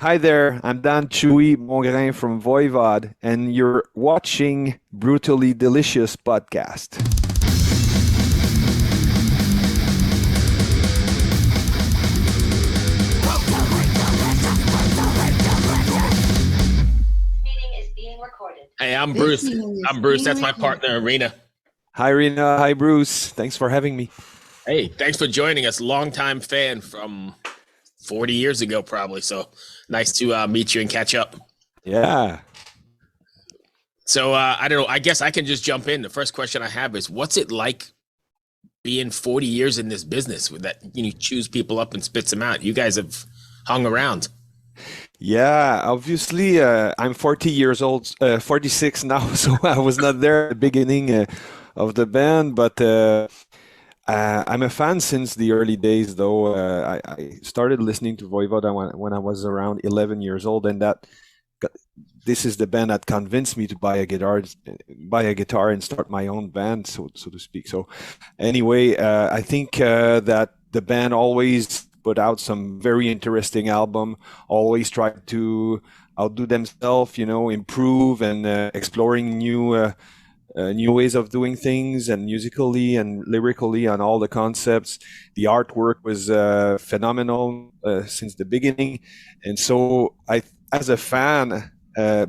Hi there, I'm Dan Chewy, Mongrain from Voivod, and you're watching Brutally Delicious podcast. Meeting is being recorded. Hey, I'm This Bruce. meeting is I'm Bruce. being That's my recorded. partner, Arena. Hi Rena, hi Bruce, thanks for having me. Hey, thanks for joining us. Longtime fan from 40 years ago, probably. So nice to meet you and catch up. Yeah, So I don't know. I guess I can just jump in. The first question I have is, what's it like being 40 years in this business with that? You choose people up and spits them out. You guys have hung around. yeah, obviously I'm 40 years old, 46 now, so I was not there at the beginning of the band, but I'm a fan since the early days, though. I started listening to Voivod when I was around 11 years old, and this is the band that convinced me to buy a guitar and start my own band, so to speak. So, anyway, I think that the band always put out some very interesting album, always tried to outdo themselves, improve and exploring new ways of doing things and musically and lyrically on all the concepts. The artwork was phenomenal since the beginning, and so as a fan,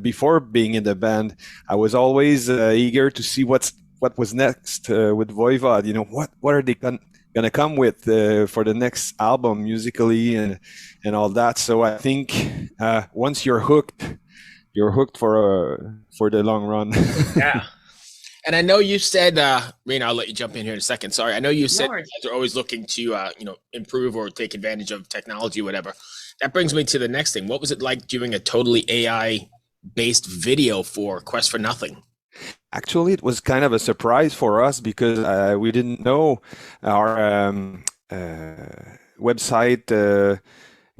before being in the band, I was always eager to see what was next with Voivod. What are they gonna come with for the next album musically and all that. So I think once you're hooked for the long run. Yeah. And I know you said, Rena, I'll let you jump in here in a second. Sorry. I know you said you guys are always looking to, improve or take advantage of technology, whatever. That brings me to the next thing. What was it like doing a totally AI-based video for Quest for Nothing? Actually, it was kind of a surprise for us because we didn't know our website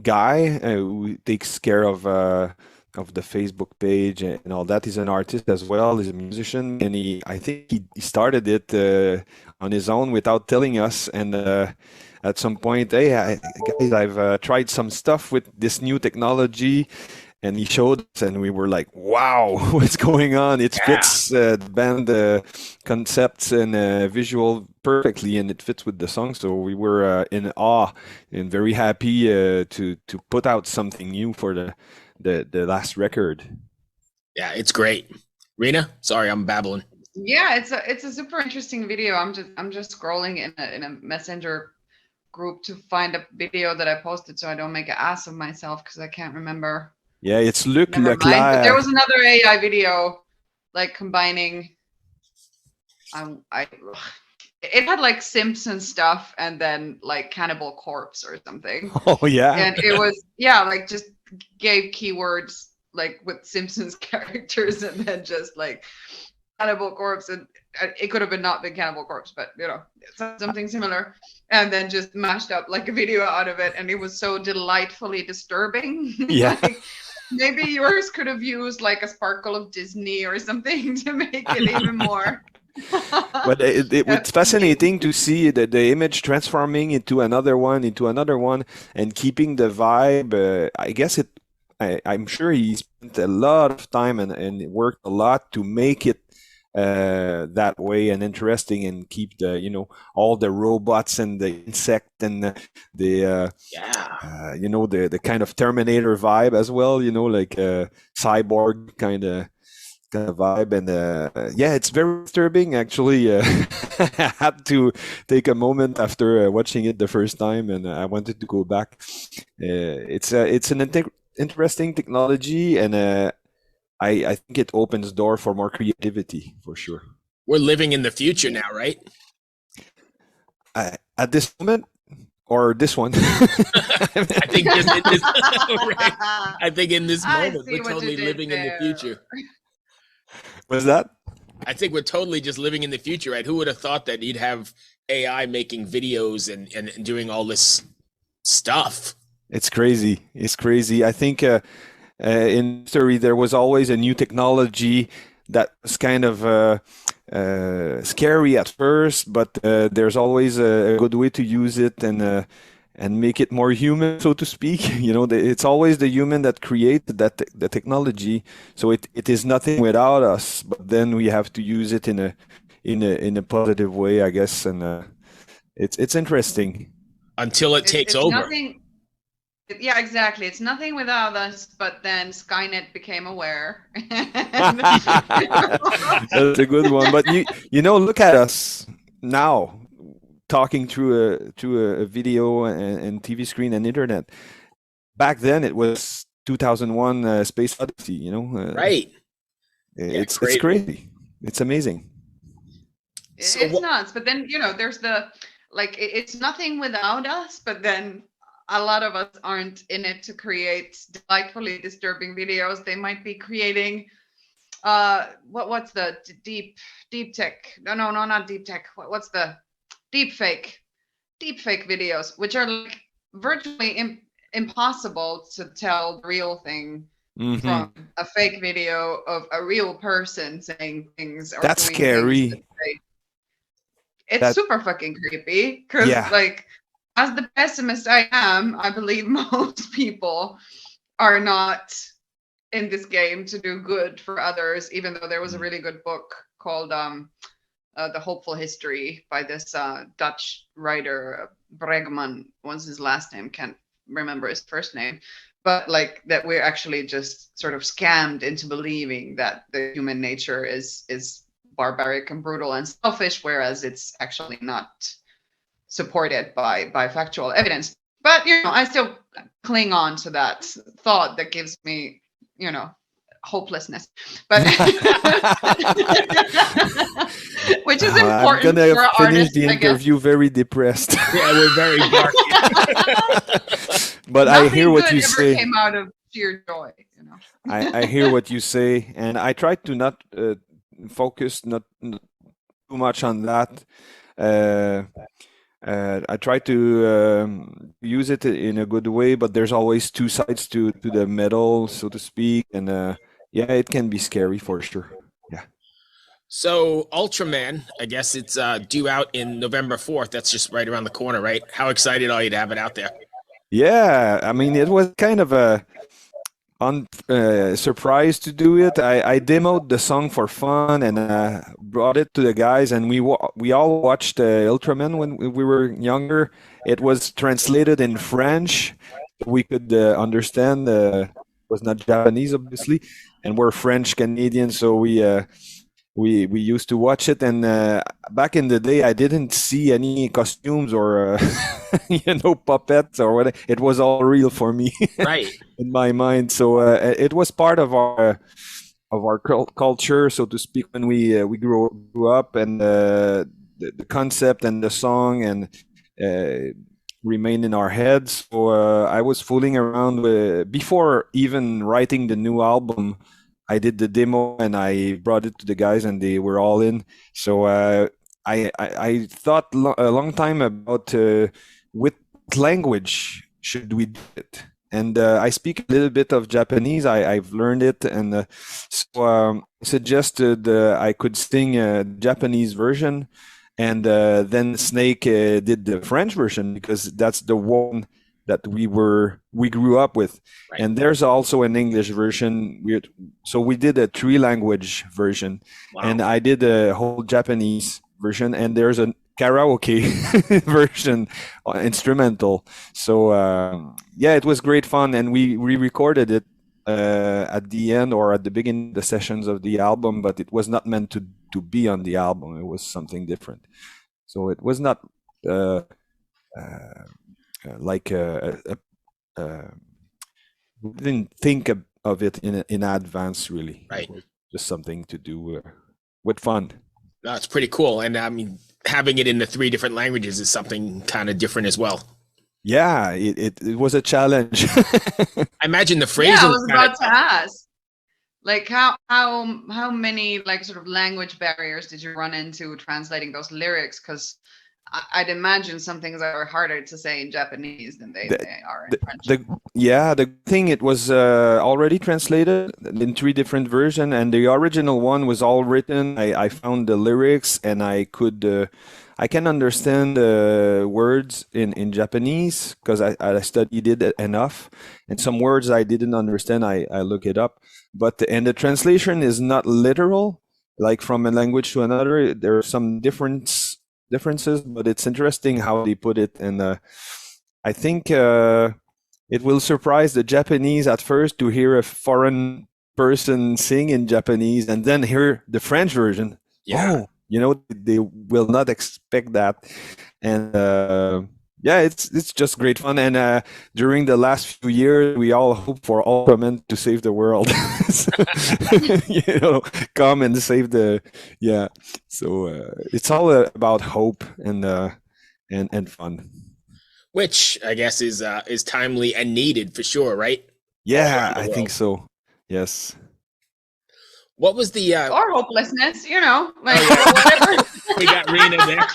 guy who takes care of the Facebook page and all that. He's an artist as well. He's a musician, and I think he started it on his own without telling us. And at some point, hey, guys, I've tried some stuff with this new technology. And he showed us, and we were like, "Wow, what's going on?" It fits the band concepts and visual perfectly, and it fits with the song. So we were in awe and very happy to put out something new for the last record. Yeah, it's great. Rena, sorry, I'm babbling. Yeah, it's a super interesting video. I'm just scrolling in a messenger group to find a video that I posted so I don't make an ass of myself because I can't remember. Yeah, it's Luc Never mind. But there was another AI video, like combining. It had like Simpson stuff and then like Cannibal Corpse or something. Oh yeah. And it was like just gave keywords like with Simpsons characters and then just like Cannibal Corpse, and it could have not been Cannibal Corpse, but something similar, and then just mashed up like a video out of it, and it was so delightfully disturbing. Yeah. Like, maybe yours could have used like a sparkle of Disney or something to make it even more. But it's fascinating to see the image transforming into another one, and keeping the vibe. I guess I'm sure he spent a lot of time and worked a lot to make it that way and interesting, and keep all the robots and the insect and the kind of Terminator vibe as well. Like cyborg kind of vibe, and it's very disturbing actually. I had to take a moment after watching it the first time, and I wanted to go back. It's an interesting technology, and I think it opens door for more creativity for sure. We're living in the future now, right? At this moment, or this one? I think just in this, right? I think in this I moment, see we're what you totally did living in the there. future. Was that? I think we're totally just living in the future, right? Who would have thought that you'd have AI making videos and doing all this stuff? It's crazy. It's crazy. I think in history there was always a new technology that was kind of scary at first, but there's always a good way to use it, and and make it more human, so to speak. It's always the human that created the technology, so it is nothing without us. But then we have to use it in a positive way, I guess, and it's interesting. Until it takes it's over. nothing. Yeah, exactly. It's nothing without us, but then Skynet became aware. That's a good one. But look at us now, talking through a video and TV screen and internet. Back then, it was 2001 Space Odyssey. Right. It's crazy. It's amazing. It's nuts. But then there's it's nothing without us, but then a lot of us aren't in it to create delightfully disturbing videos. They might be creating what's the deep tech? No, not deep tech. What's the deep fake videos, which are like virtually impossible to tell the real thing from a fake video of a real person saying things. Or that's scary. It's super fucking creepy because as the pessimist I am, I believe most people are not in this game to do good for others, even though there was a really good book called The Hopeful History by this Dutch writer, Bregman, was his last name, can't remember his first name, but that we're actually just sort of scammed into believing that the human nature is barbaric and brutal and selfish, whereas it's actually not supported by factual evidence. But I still cling on to that thought that gives me hopelessness, but which is important. I'm gonna for finish artists, the interview very depressed. Yeah, we're very dark. But I hear what you say. Came out of sheer joy. I hear what you say, and I try to not focus not too much on that. I try to use it in a good way, but there's always two sides to the medal, so to speak, and it can be scary for sure. Yeah. So Ultraman, I guess it's due out in November 4th. That's just right around the corner, right? How excited are you to have it out there? Yeah, I mean, it was kind of a surprised to do it. I demoed the song for fun and brought it to the guys, and we all watched Ultraman when we were younger. It was translated in French. We could understand. It was not Japanese, obviously, and we're French Canadian, so we used to watch it. And back in the day, I didn't see any costumes or puppets or what. It was all real for me. Right. In my mind, so it was part of our culture, so to speak, when we grew up, and the concept and the song and remained in our heads. So I was fooling around before even writing the new album. I did the demo and I brought it to the guys, and they were all in. So I thought a long time about what language should we do it. And I speak a little bit of Japanese. I've learned it, and so suggested I could sing a Japanese version, and then Snake did the French version because that's the one that we grew up with. Right. And there's also an English version. So we did a 3-language version. Wow. And I did a whole Japanese version, and there's a karaoke version, instrumental. So it was great fun, and we recorded it at the end or at the beginning of the sessions of the album, but it was not meant to be on the album. It was something different. So it was not we didn't think of it in advance, really. Right. It was just something to do with fun. No, it's pretty cool. And I mean, having it in the 3 different languages is something kind of different as well. Yeah, it was a challenge. I imagine the phrasing. Yeah, I was about to ask. Like how many sort of language barriers did you run into translating those lyrics? Because I'd imagine some things are harder to say in Japanese than they are in French. The thing, it was already translated in 3 different versions, and the original one was all written. I found the lyrics, and I could I can understand words in Japanese because I studied it enough, and some words I didn't understand, I look it up. But and the translation is not literal, like from a language to another. There are some differences, but it's interesting how they put it, and I think it will surprise the Japanese at first to hear a foreign person sing in Japanese and then hear the French version. Yeah. Oh, they will not expect that, and yeah, it's just great fun. And during the last few years, we all hope for Ultraman to save the world. So, come and save the yeah. So it's all about hope and fun. Which I guess is timely and needed for sure, right? Yeah, the I think world. so. Yes. What was the Or hopelessness, like Oh, yeah. whatever. we got Rena there?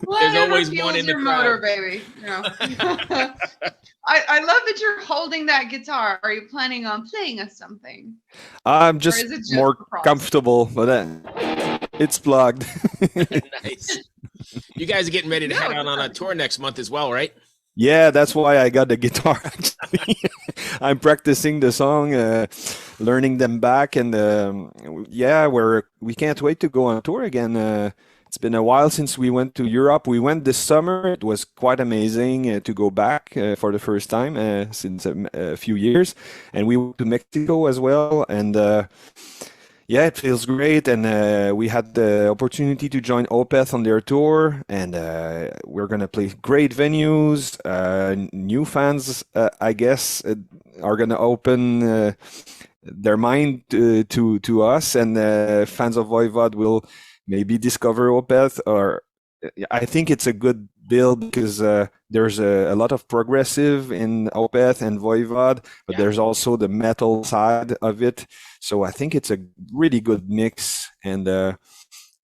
Whatever always fuels one in the your motor, crowd. baby. I love that you're holding that guitar. Are you planning on playing us something? I'm Or just is it just more for props? comfortable, but it's plugged. Nice. You guys are getting ready to No, head it's out on a tour next month as well, right? Yeah, that's why I got the guitar. Actually, I'm practicing the song, learning them back, and yeah, we can't wait to go on tour again. It's been a while since we went to Europe. We went this summer. It was quite amazing to go back for the first time since a few years, and we went to Mexico as well, and yeah, it feels great, and we had the opportunity to join Opeth on their tour, and we're gonna play great venues. New fans, I guess, are gonna open their mind to us, and fans of Voivod will maybe discover Opeth. Or I think it's a good build because there's a lot of progressive in Opeth and Voivod, but Yeah. there's also the metal side of it. So I think it's a really good mix, and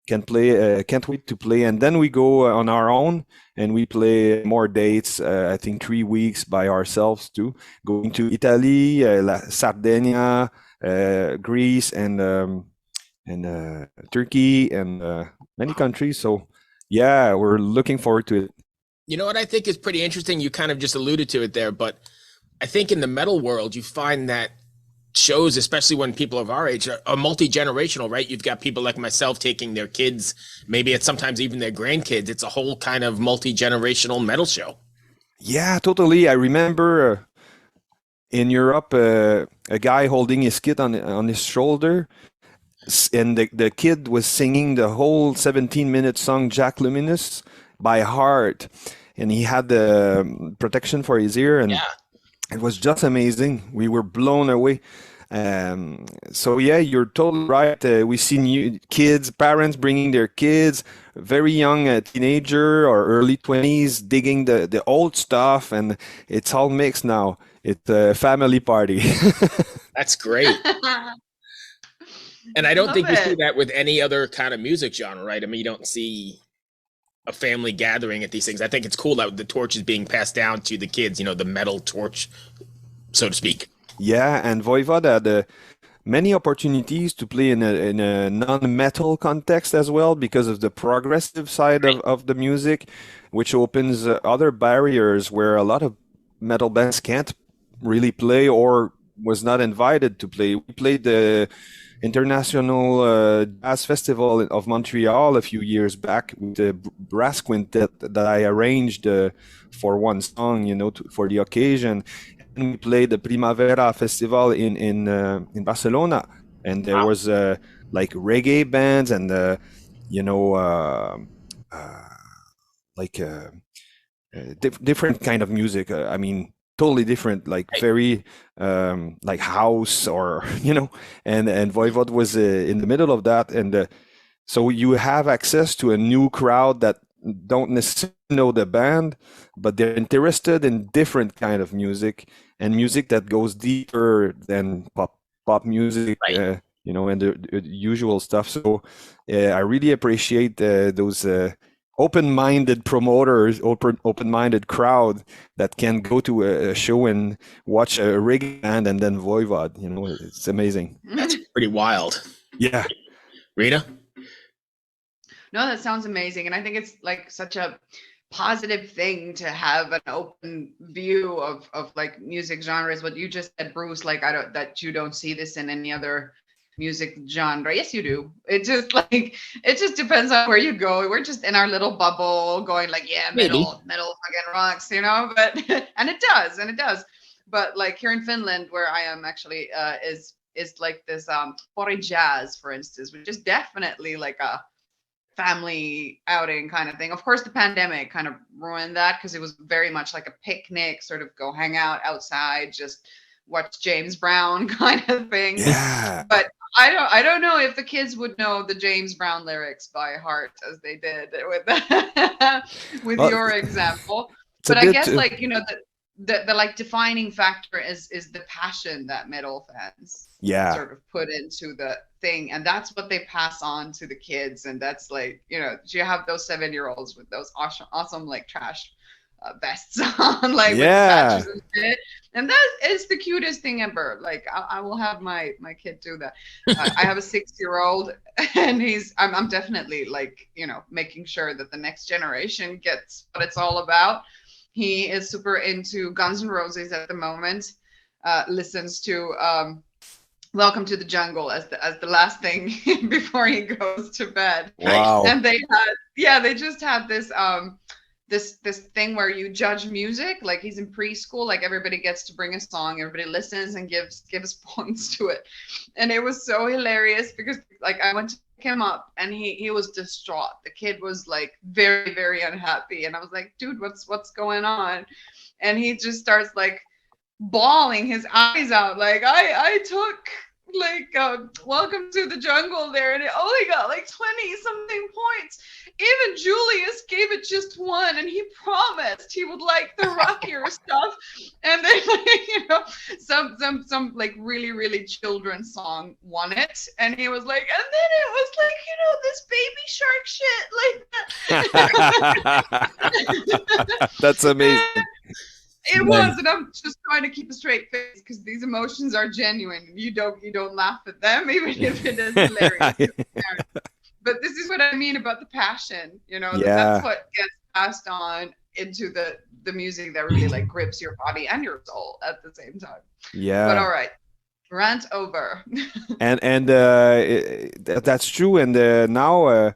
can't wait to play. And then we go on our own and we play more dates. I think 3 weeks by ourselves too, going to Italy, Sardinia, Greece, and Turkey, and many countries. So yeah, we're looking forward to it. You know what I think is pretty interesting? You kind of just alluded to it there, but I think in the metal world, you find that shows, especially when people of our age are multi-generational, right? You've got people like myself taking their kids, maybe it's sometimes even their grandkids. It's a whole kind of multi-generational metal show. Yeah, totally. I remember in Europe, a guy holding his kid on his shoulder, and the kid was singing the whole 17-minute song Jack Luminous by heart, and he had the protection for his ear, and Yeah. it was just amazing. We were blown away. So yeah, you're totally right. We see new kids, parents bringing their kids, very young teenager or early 20s, digging the old stuff, and it's all mixed now. It's a family party. That's great. And I don't Love think you see it. that with any other kind of music genre, right? I mean, you don't see a family gathering at these things. I think it's cool that the torch is being passed down to the kids, the metal torch, so to speak. Yeah, and Voivod had many opportunities to play in a non-metal context as well because of the progressive side of the music, which opens other barriers where a lot of metal bands can't really play or was not invited to play. We played the International Jazz Festival of Montreal a few years back with the brass quintet that I arranged for one song, for the occasion. And we played the Primavera Festival in Barcelona, and there was like reggae bands and you know like different kind of music. I mean, totally different, like very like house or and Voivod was in the middle of that, and so you have access to a new crowd that don't necessarily know the band, but they're interested in different kind of music and music that goes deeper than pop music, Right. and the usual stuff. So I really appreciate those open-minded promoters, open-minded crowd that can go to a show and watch a reggae band and then Voivod. It's amazing. That's pretty wild. Yeah. Rita? No, that sounds amazing. And I think it's like such a positive thing to have an open view of like music genres. What you just said, Bruce, like I don't that you don't see this in any other music genre. Yes, you do. It just like it just depends on where you go. We're just in our little bubble going like, yeah, Maybe. metal fucking rocks, you know, but and it does. But like here in Finland, where I am actually, is like this Pori Jazz, for instance, which is definitely like a family outing kind of thing. Of course, the pandemic kind of ruined that because it was very much like a picnic, sort of go hang out outside, just watch James Brown kind of thing. Yeah. But I don't know if the kids would know the James Brown lyrics by heart as they did with with Well, your example. it's a But I bit guess like, you know, the like defining factor is the passion that metal fans yeah. sort of put into the thing, and that's what they pass on to the kids. And that's like, you know, you have those 7-year-olds with those awesome like trash vests on, like with the Yeah. patches and shit, and that is the cutest thing ever. Like I will have my kid do that. I have a 6-year-old, and I'm definitely like, you know, making sure that the next generation gets what it's all about. He is super into Guns N' Roses at the moment. Listens to Welcome to the Jungle as the last thing before he goes to bed. Wow. And they just had this this thing where you judge music. Like he's in preschool, like everybody gets to bring a song, everybody listens and gives points to it. And it was so hilarious because like I went to pick him up and he was distraught. The kid was like very, very unhappy. And I was like, dude, what's going on? And he just starts like bawling his eyes out, like I took like Welcome to the Jungle there, and it only got like 20 something points. Even Julius gave it just 1, and he promised he would like the rockier stuff. And then like, you know, some like really children's song won it, and he was like, and then it was like, you know, this baby shark shit like that. That's amazing. It was, and I'm just trying to keep a straight face because these emotions are genuine. You don't laugh at them, even if it is hilarious. But this is what I mean about the passion, you know. Yeah. That's what gets passed on into the music that really like grips your body and your soul at the same time. Yeah. But all right, rant over. And that's true. And now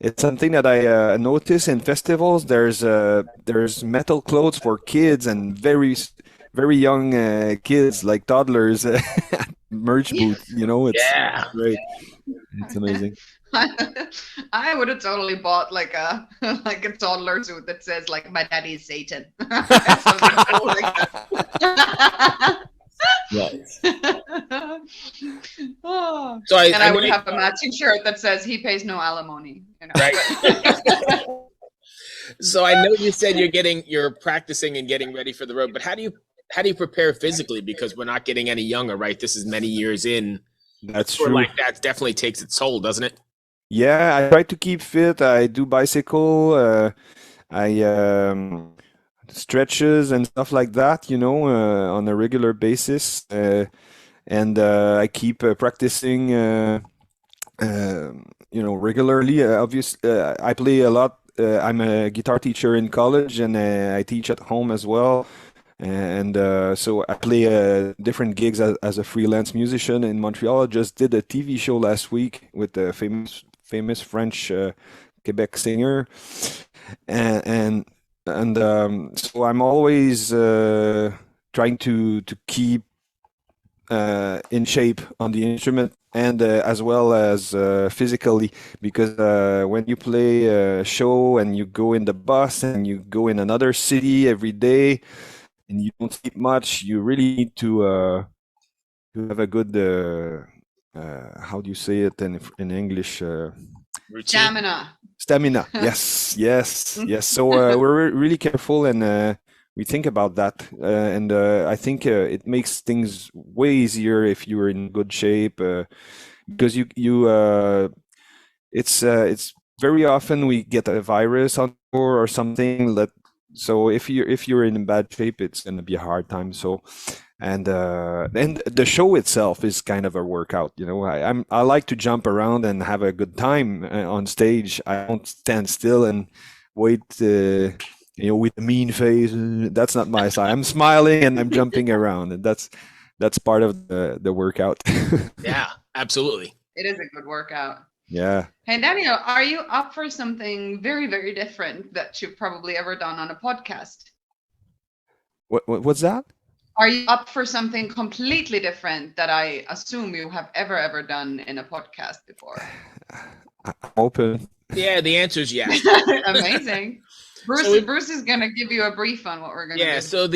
it's something that I notice in festivals. There's metal clothes for kids and very young kids, like toddlers, merch booths. You know, it's great. It's amazing. I would have totally bought like a toddler suit that says like my daddy is Satan. Something cool like that. Yes. Oh. So I would have a matching shirt that says he pays no alimony. You know? Right. So I know you said you're practicing and getting ready for the road, but how do you prepare physically? Because we're not getting any younger, right? This is many years in. That's true. Like that definitely takes its toll, doesn't it? Yeah, I try to keep fit. I do bicycle. I stretches and stuff like that, you know, on a regular basis. And I keep practicing, you know, regularly. Obviously, I play a lot. I'm a guitar teacher in college, and I teach at home as well. And so I play different gigs as a freelance musician in Montreal. I just did a TV show last week with a famous French Quebec singer, and so I'm always trying to keep in shape on the instrument, and as well as physically, because when you play a show and you go in the bus and you go in another city every day and you don't sleep much, you really need to have a good how do you say it in English? Stamina. Yes. So we're really careful, and we think about that, and I think it makes things way easier if you're in good shape, because it's very often we get a virus on tour or something. So if you're in bad shape, it's gonna be a hard time. So and the show itself is kind of a workout. I like to jump around and have a good time on stage. I don't stand still and wait. With a mean face. That's not my side. I'm smiling and I'm jumping around, and that's part of the workout. Yeah, absolutely. It is a good workout. Yeah. Hey, Daniel, are you up for something very, very different that you've probably ever done on a podcast? What's that? Are you up for something completely different that I assume you have ever done in a podcast before? I'm open. Yeah, the answer is yes. Amazing. Bruce is going to give you a brief on what we're going to do. Yeah, so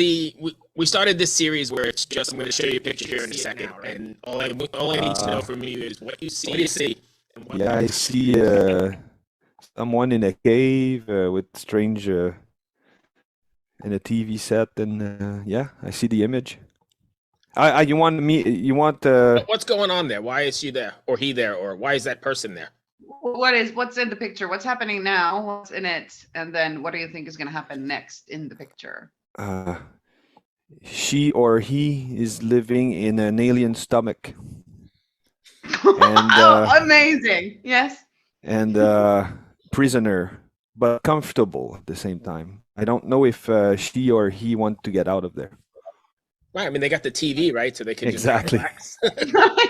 we started this series where it's just, I'm going to show you a picture here in a second, and all I need to know from you is what you see. What do you see? Yeah, I see someone in a cave with strange in a TV set, and yeah, I see the image. You want What's going on there? Why is she there, or he there, or why is that person there? What's in the picture? What's happening now? What's in it? And then what do you think is going to happen next in the picture? She or he is living in an alien stomach. And, amazing. Yes. And prisoner, but comfortable at the same time. I don't know if she or he want to get out of there. Right. I mean, they got the TV, right? So they can exactly. Just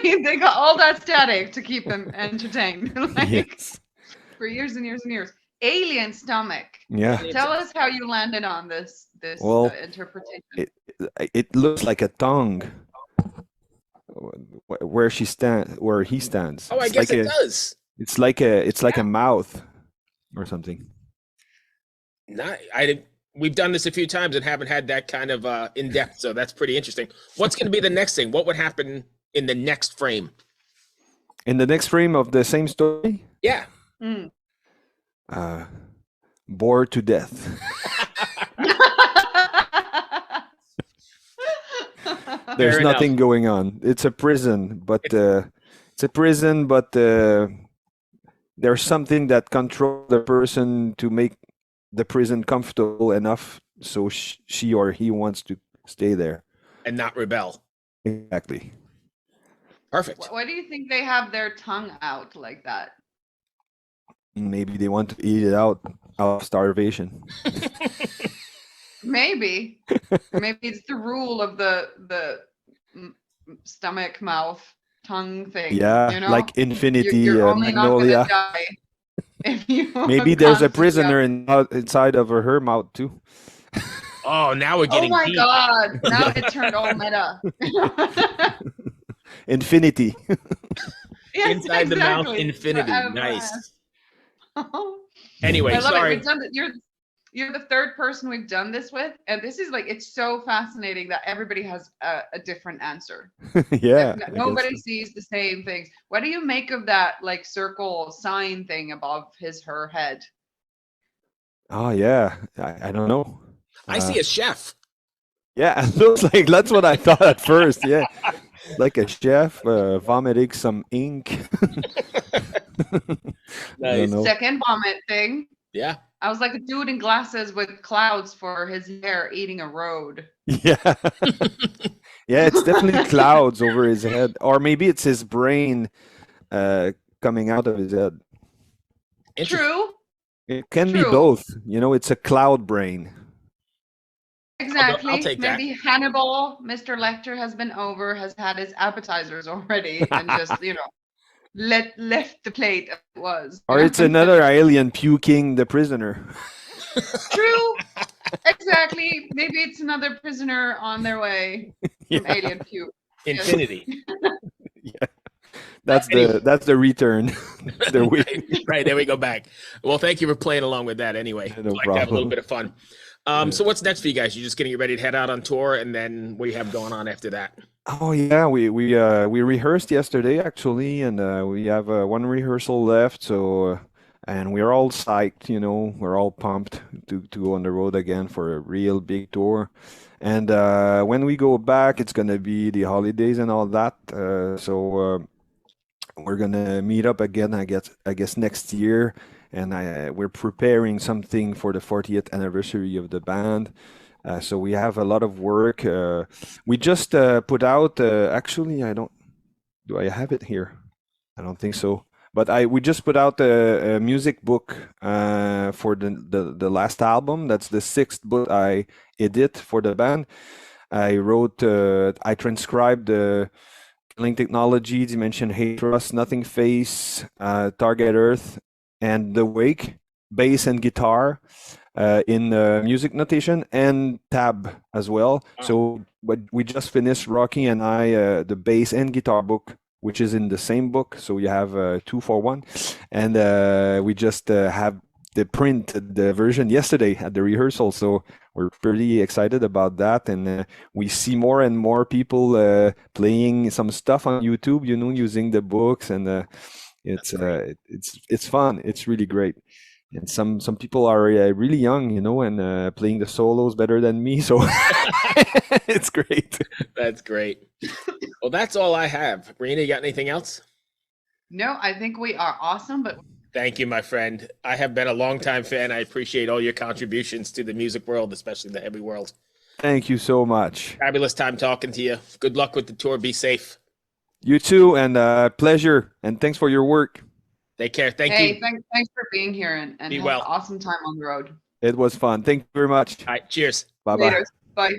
They got all that static to keep them entertained. Yes. For years and years and years. Alien stomach. Yeah. Tell us how you landed on this interpretation. It looks like a tongue where he stands. Oh, I guess it does. It's like a mouth or something. We've done this a few times and haven't had that kind of in depth, so that's pretty interesting. What's going to be the next thing? What would happen in the next frame? In the next frame of the same story? Yeah. Bored to death. There's nothing going on. It's a prison, but there's something that controls the person to make the prison comfortable enough so she or he wants to stay there and not rebel. Exactly. Perfect. Why do you think they have their tongue out like that? Maybe they want to eat it out of starvation. Maybe it's the rule of the stomach, mouth, tongue thing. Yeah, like Infinity, you're only Magnolia. Not gonna die if you maybe there's a prisoner inside of her mouth too. Oh, now we're getting. Oh my deep. God! Now it turned all meta. Infinity. Yes, inside the mouth, infinity. Nice. Anyway, sorry. We've done it. You're the third person we've done this with, and this is it's so fascinating that everybody has a different answer. Yeah. Nobody sees the same things. What do you make of that circle sign thing above her head? Oh yeah, I don't know. I see a chef. Yeah, it looks like that's what I thought at first. Yeah, like a chef vomiting some ink. Nice. Second vomit thing. Yeah. I was like a dude in glasses with clouds for his hair eating a road. Yeah. Yeah, it's definitely clouds over his head. Or maybe it's his brain coming out of his head. True. It can be both. It's a cloud brain. Exactly. I'll take Maybe that. Hannibal, Mr. Lecter has been over, has had his appetizers already, and just, left the plate as it was. Or it's another alien puking the prisoner. True. Exactly. Maybe it's another prisoner on their way from alien puke. Infinity. Yeah. That's the return. Right, there we go back. Well, thank you for playing along with that anyway. No like problem. to have a little bit of fun. So what's next for you guys? You just getting ready to head out on tour, and then what do you have going on after that? Oh yeah, we rehearsed yesterday actually, and we have one rehearsal left. So and we're all psyched, we're all pumped to go on the road again for a real big tour. And when we go back, it's gonna be the holidays and all that. So we're gonna meet up again, I guess next year. And we're preparing something for the 40th anniversary of the band. So we have a lot of work. We just put out, actually, do I have it here? I don't think so. But we just put out a music book for the last album. That's the sixth book I edit for the band. I transcribed the Killing Technology, Dimension Hate Trust, Nothing Face, Target Earth, and The Wake, bass and guitar in music notation and tab as well. So, but we just finished Rocky and I the bass and guitar book, which is in the same book. So you have 2 for 1, and we just have the version yesterday at the rehearsal. So we're pretty excited about that, and we see more and more people playing some stuff on YouTube, using the books, and it's fun. It's really great. And some people are really young, and playing the solos better than me. So it's great. That's great. Well, that's all I have. Rena, you got anything else? No, I think we are awesome, but Thank you, my friend. I have been a longtime fan. I appreciate all your contributions to the music world, especially the heavy world. Thank you so much. Fabulous time talking to you. Good luck with the tour. Be safe. You too, and pleasure, and thanks for your work. Take care. Thank hey, you. thanks for being here and Be have well. an awesome time on the road. It was fun. Thank you very much. All right. Cheers. Bye-bye. Later. Bye.